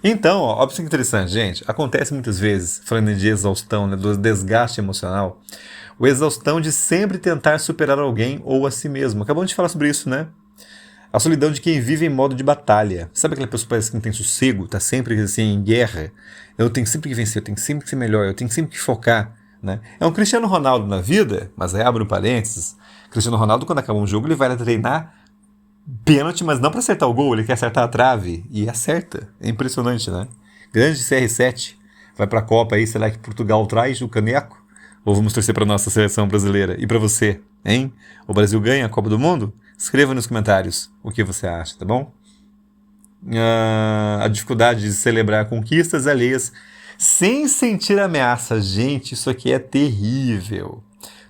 Então, olha que interessante, gente. Acontece muitas vezes, falando de exaustão, né, do desgaste emocional, o exaustão de sempre tentar superar alguém ou a si mesmo. Acabamos de falar sobre isso, né? A solidão de quem vive em modo de batalha. Sabe aquela pessoa que parece que não tem sossego, tá sempre assim, em guerra? Eu tenho sempre que vencer, eu tenho sempre que ser melhor, eu tenho sempre que focar, né? É um Cristiano Ronaldo na vida, mas aí abre um parênteses. Cristiano Ronaldo, quando acaba um jogo, ele vai lá treinar pênalti, mas não para acertar o gol, ele quer acertar a trave. E acerta. É impressionante, né? Grande CR7. Vai para a Copa aí, será que Portugal traz o caneco? Ou vamos torcer para nossa seleção brasileira? E para você, hein? O Brasil ganha a Copa do Mundo? Escreva nos comentários o que você acha, tá bom? A dificuldade de celebrar conquistas alheias sem sentir ameaça. Gente, isso aqui é terrível.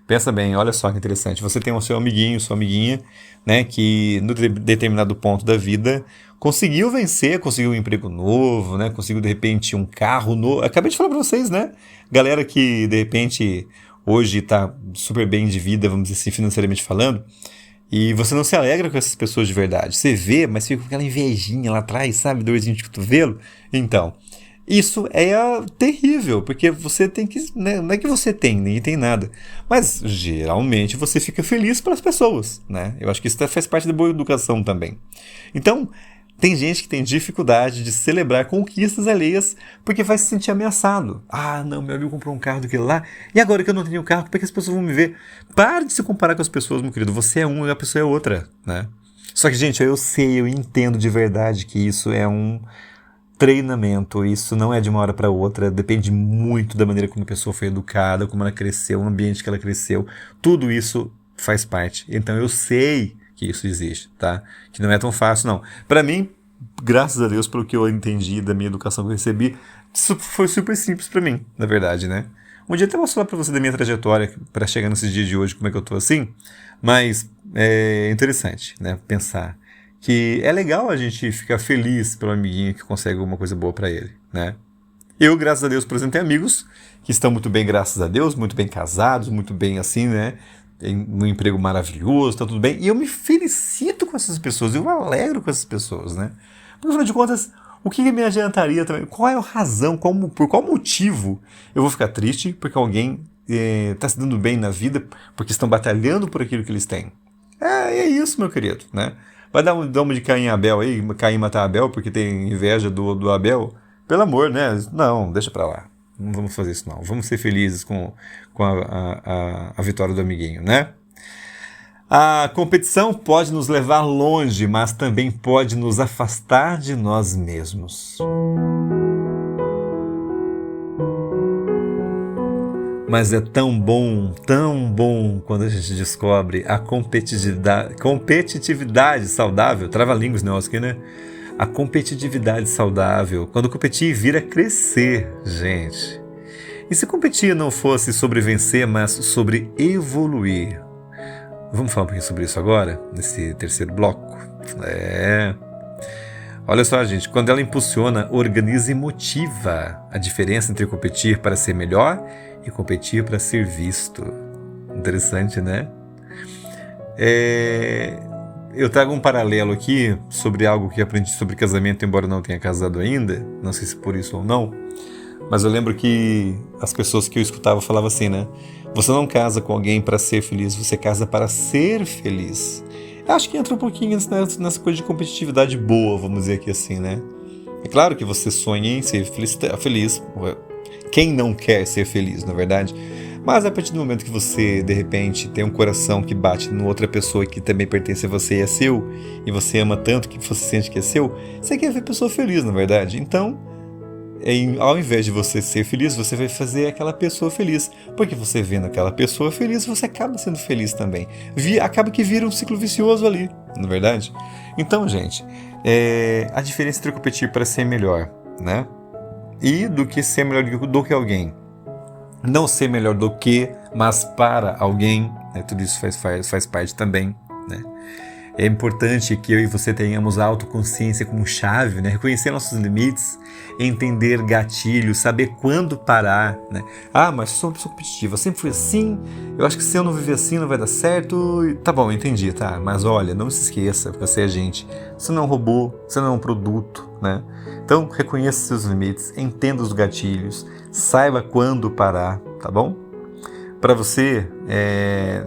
Pensa bem, olha só que interessante. Você tem o seu amiguinho, sua amiguinha, né, que no determinado ponto da vida conseguiu vencer, conseguiu um emprego novo, né, conseguiu de repente um carro novo. Acabei de falar para vocês, né? Galera que de repente hoje está super bem de vida, vamos dizer assim, financeiramente falando. E você não se alegra com essas pessoas de verdade. Você vê, mas fica com aquela invejinha lá atrás, sabe? Dorzinho de cotovelo. Então, isso é terrível, porque você tem que... Né? Não é que você tem, ninguém tem nada. Mas, geralmente, você fica feliz pelas pessoas, né? Eu acho que isso faz parte da boa educação também. Então, tem gente que tem dificuldade de celebrar conquistas alheias porque vai se sentir ameaçado. Ah, não, meu amigo comprou um carro daquele lá, e agora que eu não tenho carro, como é que as pessoas vão me ver? Pare de se comparar com as pessoas, meu querido. Você é um e a pessoa é outra, né? Só que, gente, eu sei, eu entendo de verdade que isso é um treinamento, isso não é de uma hora para outra, depende muito da maneira como a pessoa foi educada, como ela cresceu, o ambiente que ela cresceu, tudo isso faz parte. Então eu sei que isso existe, tá? Que não é tão fácil, não. Para mim, graças a Deus, pelo que eu entendi da minha educação que eu recebi, isso foi super simples para mim, na verdade, né? Um dia até vou falar para você da minha trajetória para chegar nesse dia de hoje, como é que eu tô assim, mas é interessante, né? Pensar que é legal a gente ficar feliz pelo amiguinho que consegue alguma coisa boa para ele, né? Eu, graças a Deus, por exemplo, tenho amigos que estão muito bem, graças a Deus, muito bem casados, muito bem assim, né? Tem um emprego maravilhoso, tá tudo bem. E eu me felicito com essas pessoas, eu alegro com essas pessoas, né? Porque, afinal de contas, o que me adiantaria também? Qual é a razão, por qual motivo eu vou ficar triste porque alguém está se dando bem na vida, porque estão batalhando por aquilo que eles têm? É isso, meu querido, né? Vai dar uma de Caim e Abel aí, Caim matar Abel porque tem inveja do Abel? Pelo amor, né? Não, deixa pra lá. Não vamos fazer isso, não. Vamos ser felizes com a vitória do amiguinho, né? A competição pode nos levar longe, mas também pode nos afastar de nós mesmos. Mas é tão bom quando a gente descobre a competitividade saudável. Trava-línguas, negócio aqui, né? A competitividade saudável. Quando competir vira crescer, gente. E se competir não fosse sobre vencer, mas sobre evoluir? Vamos falar um pouquinho sobre isso agora, nesse terceiro bloco? Olha só, gente, quando ela impulsiona, organiza e motiva. A diferença entre competir para ser melhor e competir para ser visto. Interessante, né? Eu trago um paralelo aqui sobre algo que aprendi sobre casamento, embora não tenha casado ainda, não sei se por isso ou não, mas eu lembro que as pessoas que eu escutava falavam assim, né? Você não casa com alguém para ser feliz, você casa para ser feliz. Eu acho que entra um pouquinho nessa coisa de competitividade boa, vamos dizer aqui assim, né? É claro que você sonha em ser feliz. Quem não quer ser feliz, na verdade? Mas a partir do momento que você, de repente, tem um coração que bate em outra pessoa que também pertence a você e é seu, e você ama tanto que você sente que é seu, você quer ver a pessoa feliz, na verdade. Então, ao invés de você ser feliz, você vai fazer aquela pessoa feliz. Porque você vendo aquela pessoa feliz, você acaba sendo feliz também. Acaba que vira um ciclo vicioso ali, na verdade. Então, gente, a diferença entre competir para ser melhor, né? E do que ser melhor do que alguém. Não ser melhor do que, mas para alguém, né? Tudo isso faz parte também, né? É importante que eu e você tenhamos a autoconsciência como chave, né? Reconhecer nossos limites, entender gatilhos, saber quando parar, né? Ah, mas eu sou uma pessoa competitiva, eu sempre fui assim, eu acho que se eu não viver assim não vai dar certo. Tá bom, entendi, tá? Mas olha, não se esqueça, você é gente, você não é um robô, você não é um produto, né? Então, reconheça seus limites, entenda os gatilhos, saiba quando parar, tá bom? Para você,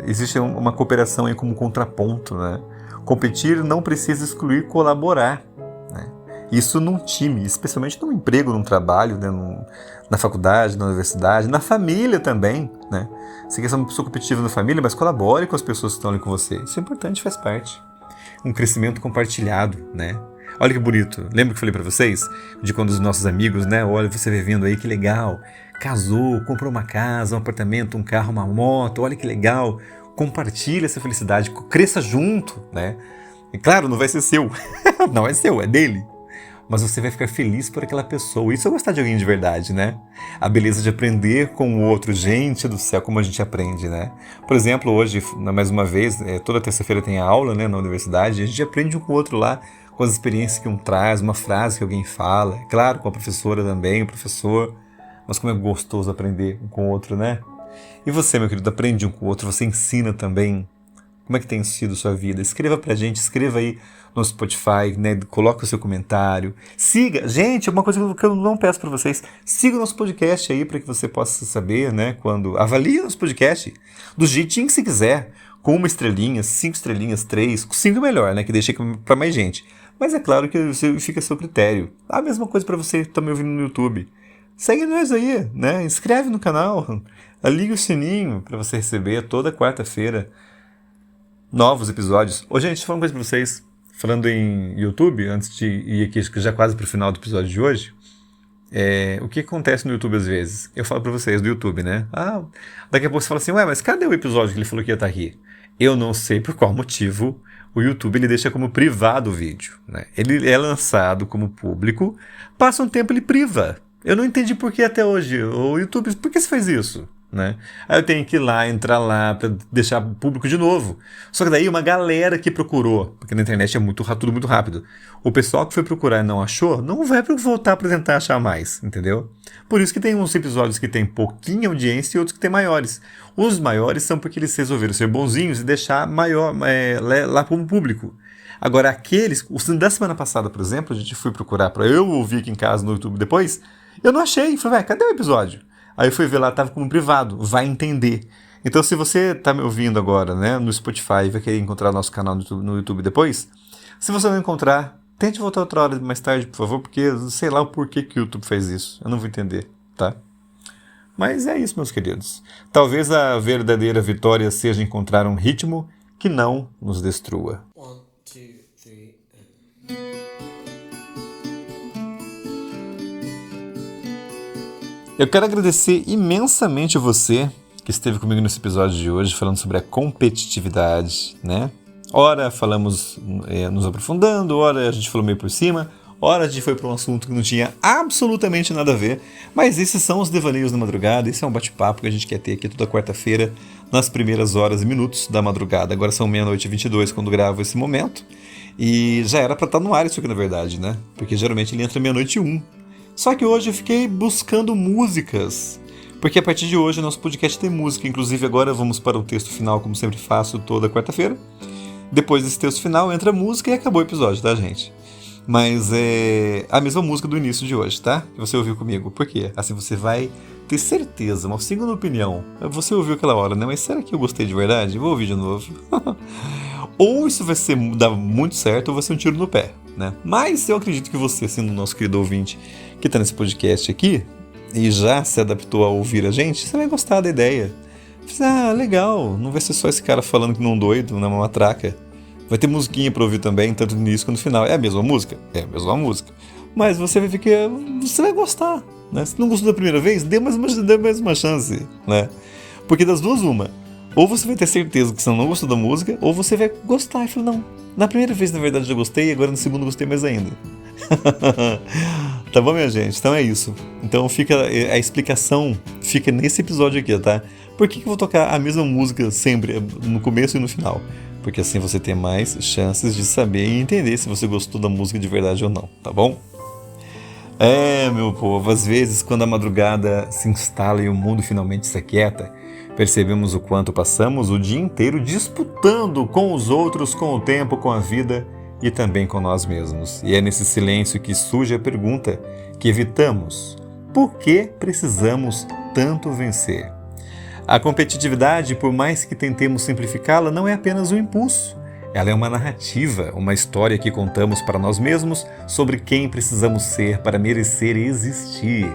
existe uma cooperação aí como contraponto, né? Competir não precisa excluir colaborar, né? Isso num time, especialmente num emprego, num trabalho, né? Na faculdade, na universidade, na família também, né? Você quer ser uma pessoa competitiva na família, mas colabore com as pessoas que estão ali com você. Isso é importante, faz parte. Um crescimento compartilhado, né? Olha que bonito. Lembra que eu falei para vocês? De quando os nossos amigos, né? Olha, você vivendo aí, que legal. Casou, comprou uma casa, um apartamento, um carro, uma moto. Olha que legal. compartilhe essa felicidade, cresça junto, né? E claro, não vai ser seu, não é seu, é dele. Mas você vai ficar feliz por aquela pessoa. Isso é gostar de alguém de verdade, né? A beleza de aprender com o outro. Gente do céu, como a gente aprende, né? Por exemplo, hoje, mais uma vez, toda terça-feira tem aula, né, na universidade, e a gente aprende um com o outro lá, com as experiências que um traz, uma frase que alguém fala. Claro, com a professora também, o professor. Mas como é gostoso aprender um com o outro, né? E você, meu querido, aprende um com o outro, você ensina também. Como é que tem sido sua vida? Escreva pra gente, escreva aí no Spotify, né? Coloca o seu comentário. Siga, gente, uma coisa que eu não peço pra vocês, siga o nosso podcast aí para que você possa saber, né? Quando avalie o nosso podcast do jeitinho que você quiser, com 1 estrelinha, 5 estrelinhas, 3, 5 é melhor, né? Que deixa pra mais gente. Mas é claro que fica a seu critério. A mesma coisa pra você também ouvindo no YouTube. Segue nós aí, né? Inscreve no canal, liga o sininho para você receber toda quarta-feira novos episódios. Ô, gente, deixa eu falar uma coisa pra vocês. Falando em YouTube, antes de ir aqui, acho que já quase pro final do episódio de hoje, o que acontece no YouTube às vezes? Eu falo pra vocês do YouTube, né? Daqui a pouco você fala assim, ué, mas cadê o episódio que ele falou que ia estar aqui? Eu não sei por qual motivo o YouTube ele deixa como privado o vídeo, né? Ele é lançado como público, passa um tempo ele priva. Eu não entendi por que até hoje. O YouTube, por que você faz isso? Né? Aí eu tenho que ir lá, entrar lá para deixar público de novo. Só que daí uma galera que procurou, porque na internet é tudo muito rápido. O pessoal que foi procurar e não achou, não vai voltar para tentar achar mais, entendeu? Por isso que tem uns episódios que tem pouquinha audiência e outros que tem maiores. Os maiores são porque eles resolveram ser bonzinhos e deixar maior lá como público. Agora aqueles, da semana passada, por exemplo, a gente foi procurar para eu ouvir aqui em casa no YouTube depois, eu não achei. Falei, cadê o episódio? Aí eu fui ver lá, estava como privado, vai entender. Então se você está me ouvindo agora, né, no Spotify e vai querer encontrar nosso canal no YouTube depois, se você não encontrar, tente voltar outra hora mais tarde, por favor, porque sei lá o porquê que o YouTube fez isso. Eu não vou entender, tá? Mas é isso, meus queridos. Talvez a verdadeira vitória seja encontrar um ritmo que não nos destrua. 1, 2, 3. Eu quero agradecer imensamente a você que esteve comigo nesse episódio de hoje falando sobre a competitividade, né? Ora falamos nos aprofundando, ora a gente falou meio por cima, ora a gente foi para um assunto que não tinha absolutamente nada a ver, mas esses são os devaneios da madrugada, esse é um bate-papo que a gente quer ter aqui toda quarta-feira, nas primeiras horas e minutos da madrugada. Agora são 00:22 quando gravo esse momento, e já era para estar no ar isso aqui na verdade, né? Porque geralmente ele entra 00:01. Só que hoje eu fiquei buscando músicas, porque a partir de hoje o nosso podcast tem música. Inclusive agora vamos para o texto final, como sempre faço toda quarta-feira. Depois desse texto final entra a música e acabou o episódio, tá, gente? Mas é a mesma música do início de hoje, tá? Que você ouviu comigo. Por quê? Assim você vai ter certeza, uma segunda opinião. Você ouviu aquela hora, né? Mas será que eu gostei de verdade? Vou ouvir de novo. Ou isso vai dar muito certo ou vai ser um tiro no pé, né? Mas eu acredito que você, sendo o nosso querido ouvinte que está nesse podcast aqui e já se adaptou a ouvir a gente, você vai gostar da ideia. Legal, não vai ser só esse cara falando que não é um doido, não é uma matraca. Vai ter musiquinha para ouvir também, tanto no início quanto no final. É a mesma música? É a mesma música. Mas você vai ver que você vai gostar, né? Se não gostou da primeira vez, dê mais uma chance, né? Porque das duas, uma. Ou você vai ter certeza que você não gostou da música, ou você vai gostar e falar, não, na primeira vez na verdade eu gostei, agora no segundo gostei mais ainda. Tá bom, minha gente? Então é isso. Então a explicação fica nesse episódio aqui, tá? Por que eu vou tocar a mesma música sempre, no começo e no final? Porque assim você tem mais chances de saber e entender se você gostou da música de verdade ou não, tá bom? Meu povo, às vezes quando a madrugada se instala e o mundo finalmente se aquieta, percebemos o quanto passamos o dia inteiro disputando com os outros, com o tempo, com a vida e também com nós mesmos. E é nesse silêncio que surge a pergunta que evitamos: por que precisamos tanto vencer? A competitividade, por mais que tentemos simplificá-la, não é apenas um impulso. Ela é uma narrativa, uma história que contamos para nós mesmos sobre quem precisamos ser para merecer existir.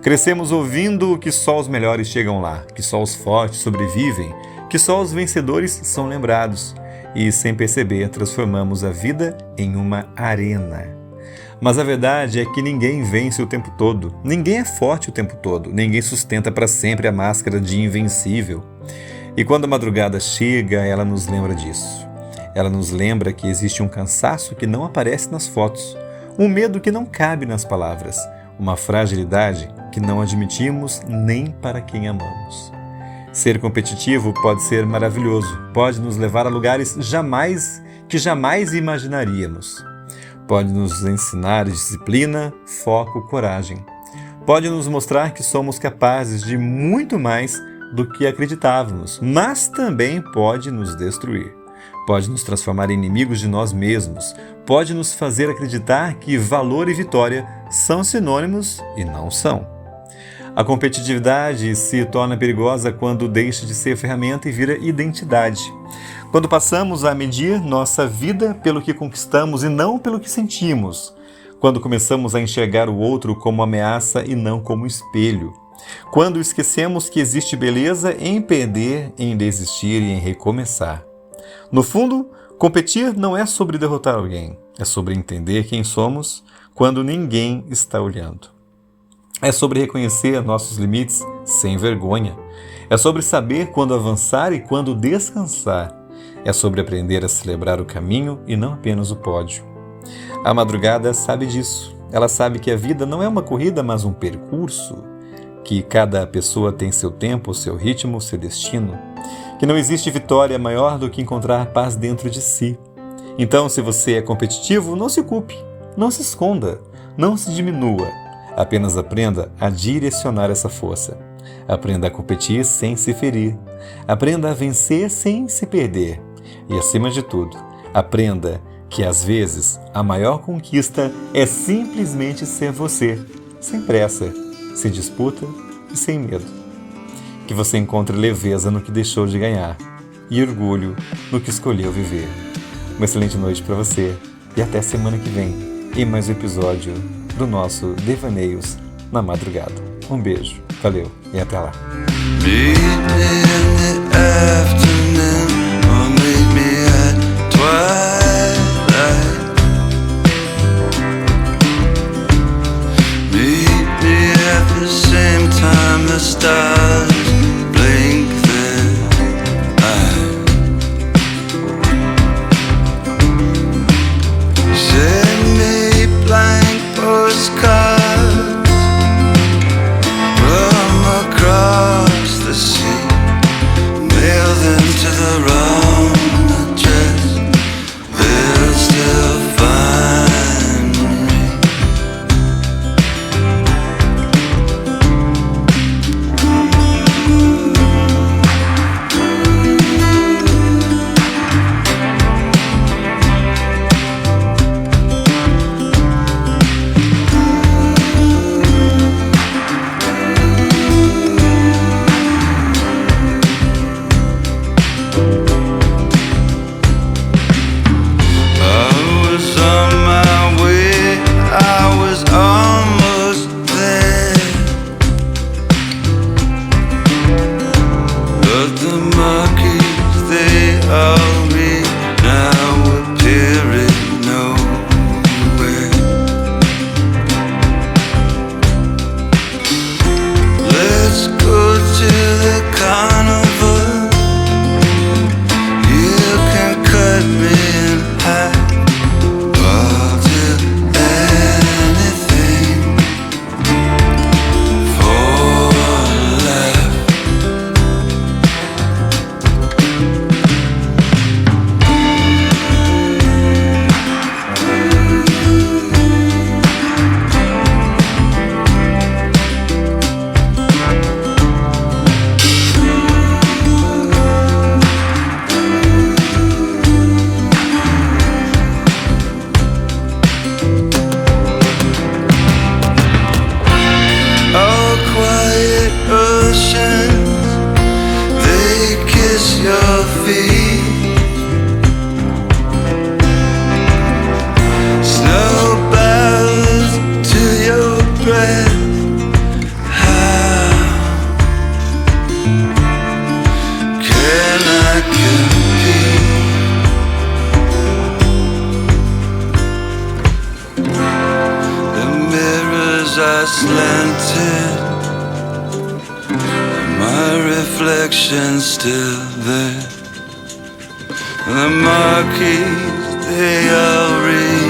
Crescemos ouvindo que só os melhores chegam lá, que só os fortes sobrevivem, que só os vencedores são lembrados. E, sem perceber, transformamos a vida em uma arena. Mas a verdade é que ninguém vence o tempo todo, ninguém é forte o tempo todo, ninguém sustenta para sempre a máscara de invencível. E quando a madrugada chega, ela nos lembra disso. Ela nos lembra que existe um cansaço que não aparece nas fotos, um medo que não cabe nas palavras, uma fragilidade que não admitimos nem para quem amamos. Ser competitivo pode ser maravilhoso, pode nos levar a lugares que jamais imaginaríamos. Pode nos ensinar disciplina, foco, coragem. Pode nos mostrar que somos capazes de muito mais do que acreditávamos, mas também pode nos destruir. Pode nos transformar em inimigos de nós mesmos. Pode nos fazer acreditar que valor e vitória são sinônimos e não são. A competitividade se torna perigosa quando deixa de ser ferramenta e vira identidade. Quando passamos a medir nossa vida pelo que conquistamos e não pelo que sentimos. Quando começamos a enxergar o outro como ameaça e não como espelho. Quando esquecemos que existe beleza em perder, em desistir e em recomeçar. No fundo, competir não é sobre derrotar alguém, é sobre entender quem somos quando ninguém está olhando. É sobre reconhecer nossos limites sem vergonha. É sobre saber quando avançar e quando descansar. É sobre aprender a celebrar o caminho e não apenas o pódio. A madrugada sabe disso. Ela sabe que a vida não é uma corrida, mas um percurso. Que cada pessoa tem seu tempo, seu ritmo, seu destino. Que não existe vitória maior do que encontrar paz dentro de si. Então, se você é competitivo, não se culpe, não se esconda, não se diminua. Apenas aprenda a direcionar essa força. Aprenda a competir sem se ferir. Aprenda a vencer sem se perder. E, acima de tudo, aprenda que, às vezes, a maior conquista é simplesmente ser você, sem pressa, sem disputa e sem medo. Que você encontre leveza no que deixou de ganhar e orgulho no que escolheu viver. Uma excelente noite para você e até semana que vem em mais um episódio do nosso Devaneios na Madrugada. Um beijo, valeu e até lá. Meet me in the afternoon, or meet me at twilight. Meet me at the same time the stars blink their eyes. Send me blank postcards from across the sea. Mail them to the wrong address. They'll still find me. I was on my way, I was almost there, but the monkeys, they all read now appearing nowhere. Let's go to the carnival. You can cut me in half. I'll do anything for a laugh. reflection still there. The marquees, they all read.